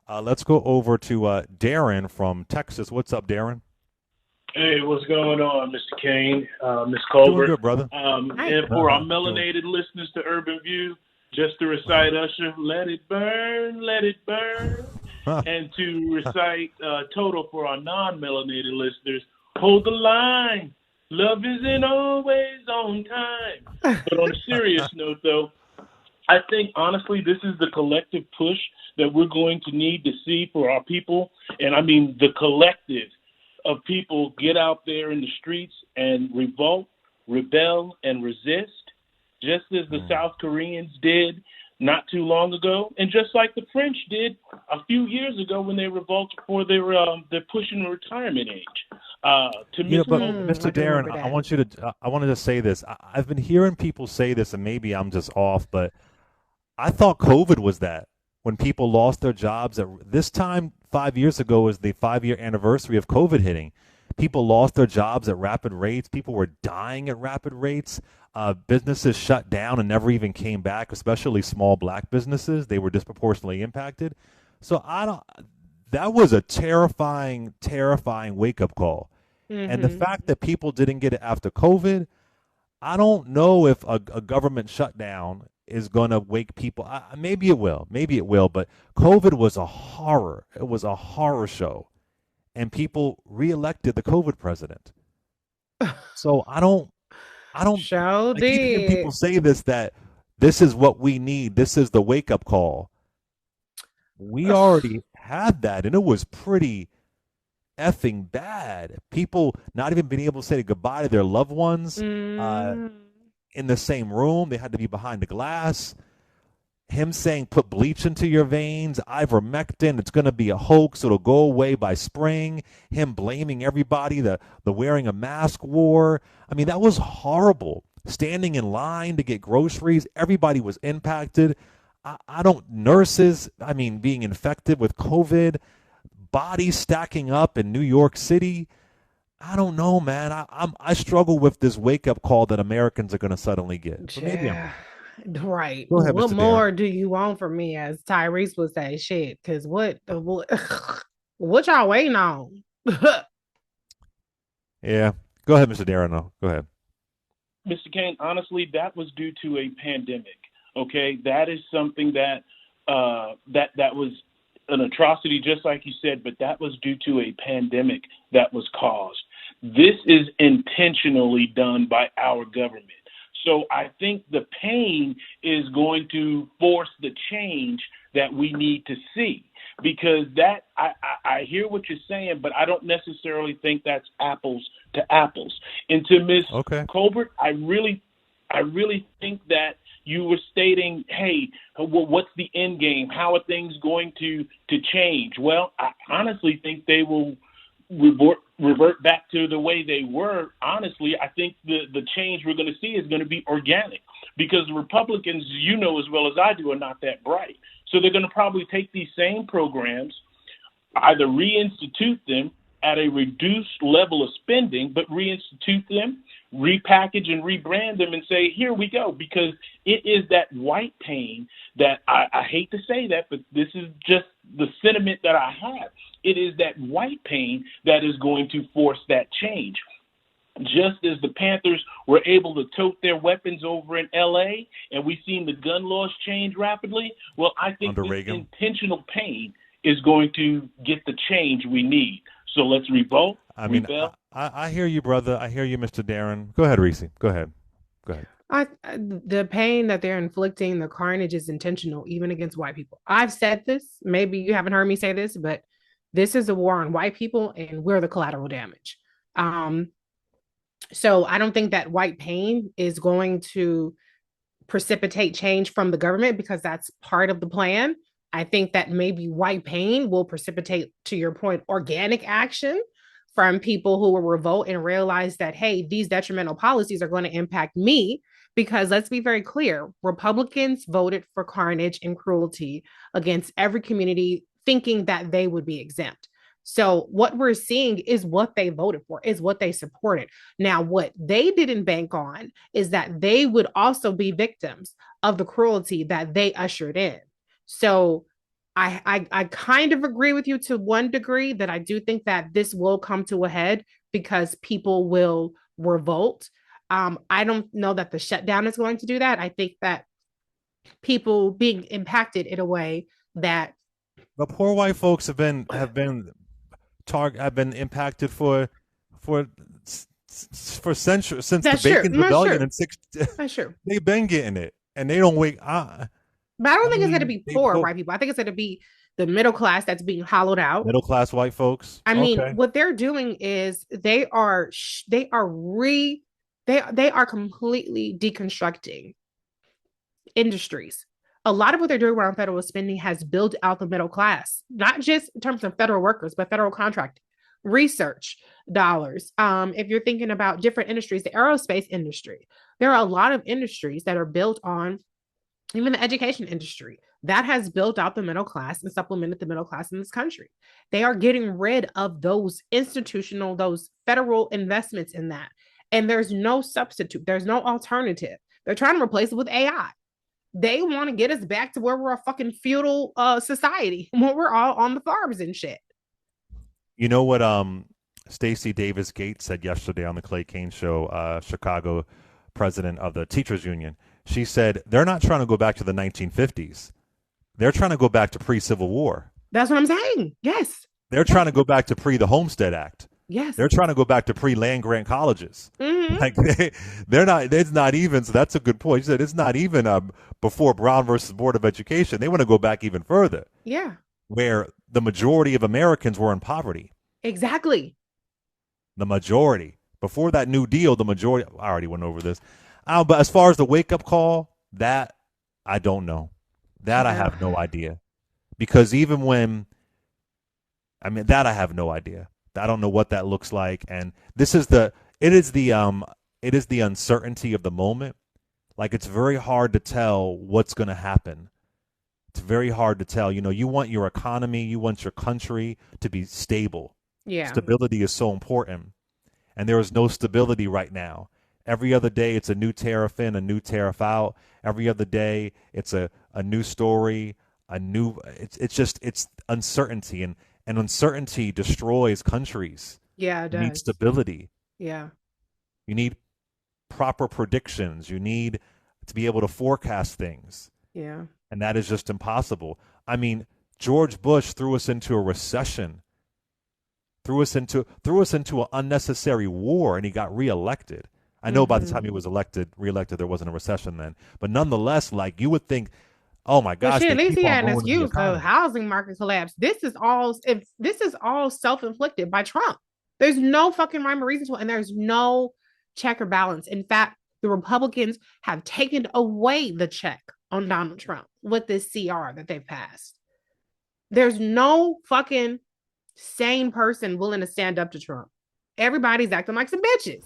Let's go over to Darren from Texas. What's up, Darren? Hey, what's going on, Mr. Kane, Miss Doing Colbert? good, brother. Hi. And for our Doing. melanated listeners to Urban View, just to recite Usher, let it burn. And to recite Total for our non-melanated listeners, hold the line. Love isn't always on time. But on a serious note, though, I think honestly, this is the collective push that we're going to need to see for our people. And I mean, the collective of people get out there in the streets and revolt, rebel, and resist, just as the Mm. South Koreans did not too long ago, and just like the French did a few years ago when they revolted for their pushing the retirement age. To You Miss know, but Colbert, Mr. I do Darren, remember I that. want you to. I wanted to say this. I've been hearing people say this, and maybe I'm just off, but I thought COVID was that when people lost their jobs. At this time, 5 years ago, was the 5 year anniversary of COVID hitting. People lost their jobs at rapid rates. People were dying at rapid rates. Businesses shut down and never even came back, especially small black businesses. They were disproportionately impacted. So I don't. That was a terrifying, terrifying wake up call. And the Mm-hmm. fact that people didn't get it after COVID, I don't know if a government shutdown is going to wake people. Maybe it will. Maybe it will. But COVID was a horror. It was a horror show. And people reelected the COVID president. So I don't, Show I keep hearing people did. say this, that this is what we need. This is the wake up call. We already had that, and it was pretty effing bad. People not even being able to say goodbye to their loved ones uh, Mm. in the same room. They had to be behind the glass. Him saying, put bleach into your veins, ivermectin, it's going to be a hoax. It'll go away by spring. Him blaming everybody, the wearing a mask war. I mean, that was horrible. Standing in line to get groceries, everybody was impacted. I don't, nurses, I mean, being infected with COVID, bodies stacking up in New York City. I don't know, man. I struggle with this wake up call that Americans are going to suddenly get. But maybe I'm Yeah. wrong. Right. Go ahead, What Mr. Darren. more do you want from me, as Tyrese would say? Shit. Because what y'all waiting on? Yeah. Go ahead, Mr. Darren. No, go ahead. Mr. Kane, honestly, that was due to a pandemic. Okay, that is something that that was an atrocity, just like you said, but that was due to a pandemic that was caused. This is intentionally done by our government. So I think the pain is going to force the change that we need to see. Because that I hear what you're saying, but I don't necessarily think that's apples to apples. And to Miss Okay. Colbert, I really think that you were stating, hey, well, what's the end game? How are things going to change? Well, I honestly think they will revert back to the way they were. Honestly, I think the change we're going to see is going to be organic because the Republicans, you know as well as I do, are not that bright. So they're going to probably take these same programs, either reinstitute them at a reduced level of spending, but reinstitute them, repackage and rebrand them and say, here we go, because it is that white pain that I hate to say that, but this is just the sentiment that I have. It is that white pain that is going to force that change. Just as the Panthers were able to tote their weapons over in LA and we've seen the gun laws change rapidly, well, I think Under this Reagan. intentional pain is going to get the change we need. So let's revolt, I mean, rebel. I hear you, brother. I hear you, Mr. Darren. Go ahead, Reese. Go ahead. Go ahead. The pain that they're inflicting, the carnage is intentional, even against white people. I've said this. Maybe you haven't heard me say this, but this is a war on white people, and we're the collateral damage. Um, so I don't think that white pain is going to precipitate change from the government because that's part of the plan. I think that maybe white pain will precipitate, to your point, organic action from people who will revolt and realize that, hey, these detrimental policies are going to impact me. Because let's be very clear, Republicans voted for carnage and cruelty against every community, thinking that they would be exempt. So, what we're seeing is what they voted for, is what they supported. Now, what they didn't bank on is that they would also be victims of the cruelty that they ushered in. So I kind of agree with you to one degree that I do think that this will come to a head because people will revolt. I don't know that the shutdown is going to do that. I think that people being impacted in a way that The poor white folks have been impacted for for centuries since the that's sure, Bacon's that's Rebellion sure, in six. that's true. They've been getting it, and they don't wake. But I don't I think it's going to mean, be poor white people. I think it's going to be the middle class that's being hollowed out. middle class white folks. I mean, Okay, what they're doing is they are completely deconstructing industries. A lot of what they're doing around federal spending has built out the middle class, not just in terms of federal workers, but federal contract research dollars. If you're thinking about different industries, the aerospace industry, there are a lot of industries that are built on even the education industry that has built out the middle class and supplemented the middle class in this country. They are getting rid of those institutional, those federal investments in that. And there's no substitute, there's no alternative. They're trying to replace it with AI. They want to get us back to where we're a fucking feudal society when we're all on the farms and shit. you know what? Stacey Davis Gates said yesterday on the Clay Kane show, Chicago president of the teachers union. She said they're not trying to go back to the 1950s. They're trying to go back to pre-Civil War. That's what I'm saying. Yes. They're Yes. trying to go back to pre the Homestead Act. Yes. They're trying to go back to pre land grant colleges. Mm-hmm. Like they're not. It's not even. So that's a good point. You said it's not even before Brown versus Board of Education. They want to go back even further, Yeah. where the majority of Americans were in poverty. Exactly. The majority before that New Deal. The majority. I already went over this. But as far as the wake up call, that I don't know. That I Yeah. have no idea. Because even when that I have no idea. I don't know what that looks like, and this is the it is the uncertainty of the moment. Like it's very hard to tell what's going to happen. It's very hard to tell. You know, you want your economy, you want your country to be stable. Yeah. Stability is so important, and there is no stability right now. Every other day, it's a new tariff in, a new tariff out. Every other day, it's a new story, a new. It's just it's uncertainty, and uncertainty destroys countries. Yeah, it You need does. stability. Yeah. You need proper predictions. You need to be able to forecast things, Yeah. and that is just impossible. I mean, George Bush threw us into a recession, threw us into an unnecessary war, and he got reelected. I know by the time he Mm-hmm. was reelected, there wasn't a recession then, but nonetheless, like you would think, oh my But gosh, shit, they at least keep he on had an ruining the excuse. The economy. housing market collapse. This is all self-inflicted by Trump. There's no fucking rhyme or reason to it, and there's no check or balance. In fact, the Republicans have taken away the check on Donald Trump with this CR that they've passed. There's no fucking sane person willing to stand up to Trump. Everybody's acting like some bitches.